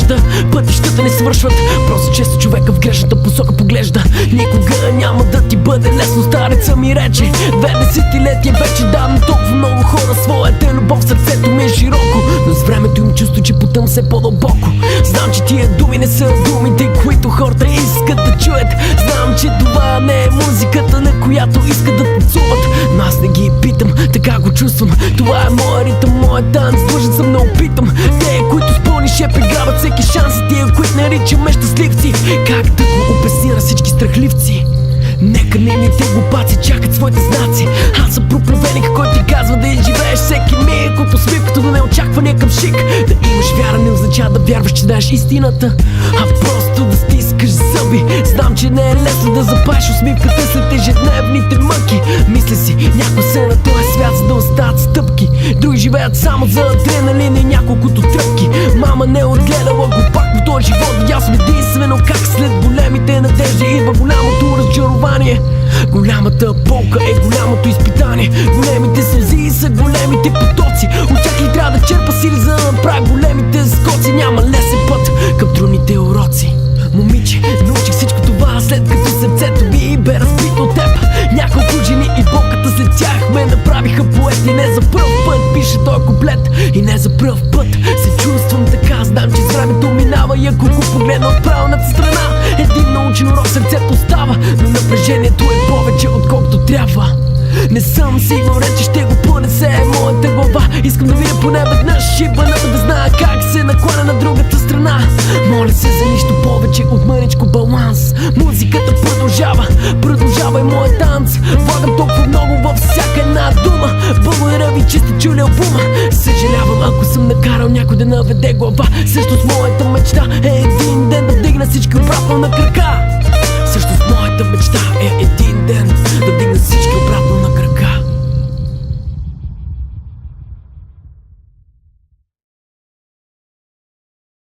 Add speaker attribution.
Speaker 1: надежда. Пътищата не свършват, просто често човека в грешната посока поглежда. Никога няма да ти бъде лесно, стареца ми рече. 2 десетилетия вече давам толкова много хора. Своята любов в сърцето ми е широко, но с времето им чувство, че потъм все по-дълбоко. Знам, че тия думи не са думите, които хората искат да чуят. Знам, че това не е музиката, на която искат да танцуват, но аз не ги питам, така го чувствам. Това е моя ритъм, моят танц, длъжен съм да опитам. Те, които с пълни шепи грабят всеки шанс, и тия, които наричаме щастливци, как да го обясня на всички страхливци? Нека немите глупаци чакат своите знаци. Аз съм проповедник, който ти казва да изживееш всеки миг от усмивката до неочаквания към шик. Да имаш вяра не означава да вярваш, че знаеш истината, а просто да стискаш зъби. Знам, че не е лесно да запаеш усмивката след ежедневните мъки. Мисля си, някои са на този свят, за да остават стъпки, други живеят само за адреналин и няколкото тръпки. Мама не отгледала глупак в този живот, видял съм единствено как след големите надежди идва голямото разочарование. Голямата болка е голямото изпитание. Големите сълзи са големите потоци. От тях ли трябва да черпа сили, за да направя големите скоци? Няма лесен път към трудните уроци. Момиче, научих всичко това след като сърцето ми бе разбито от теб. Няколко жени и болката след тях ме направиха поет. И не за пръв път пише този куплет, и не за пръв път се чувствам така. Знам, че с времето минава и ако го погледна от правилната страна, един научен урок сърцето става, но напрежението е повече отколкото трябва. Не съм сигурен, че ще го понесе моята глава. Искам да видя поне веднъж и бъната да знае как се накланя на другата страна. Моля се за нищо повече от мъничко баланс. Музиката продължава и моят танц. Влагам толкова много във всяка една дума. Благодаря ви, че сте чули албума. Съжалявам, ако съм накарал някой да наведе глава. Всъщност моята мечта е един ден да вдигна всички обратно на крака.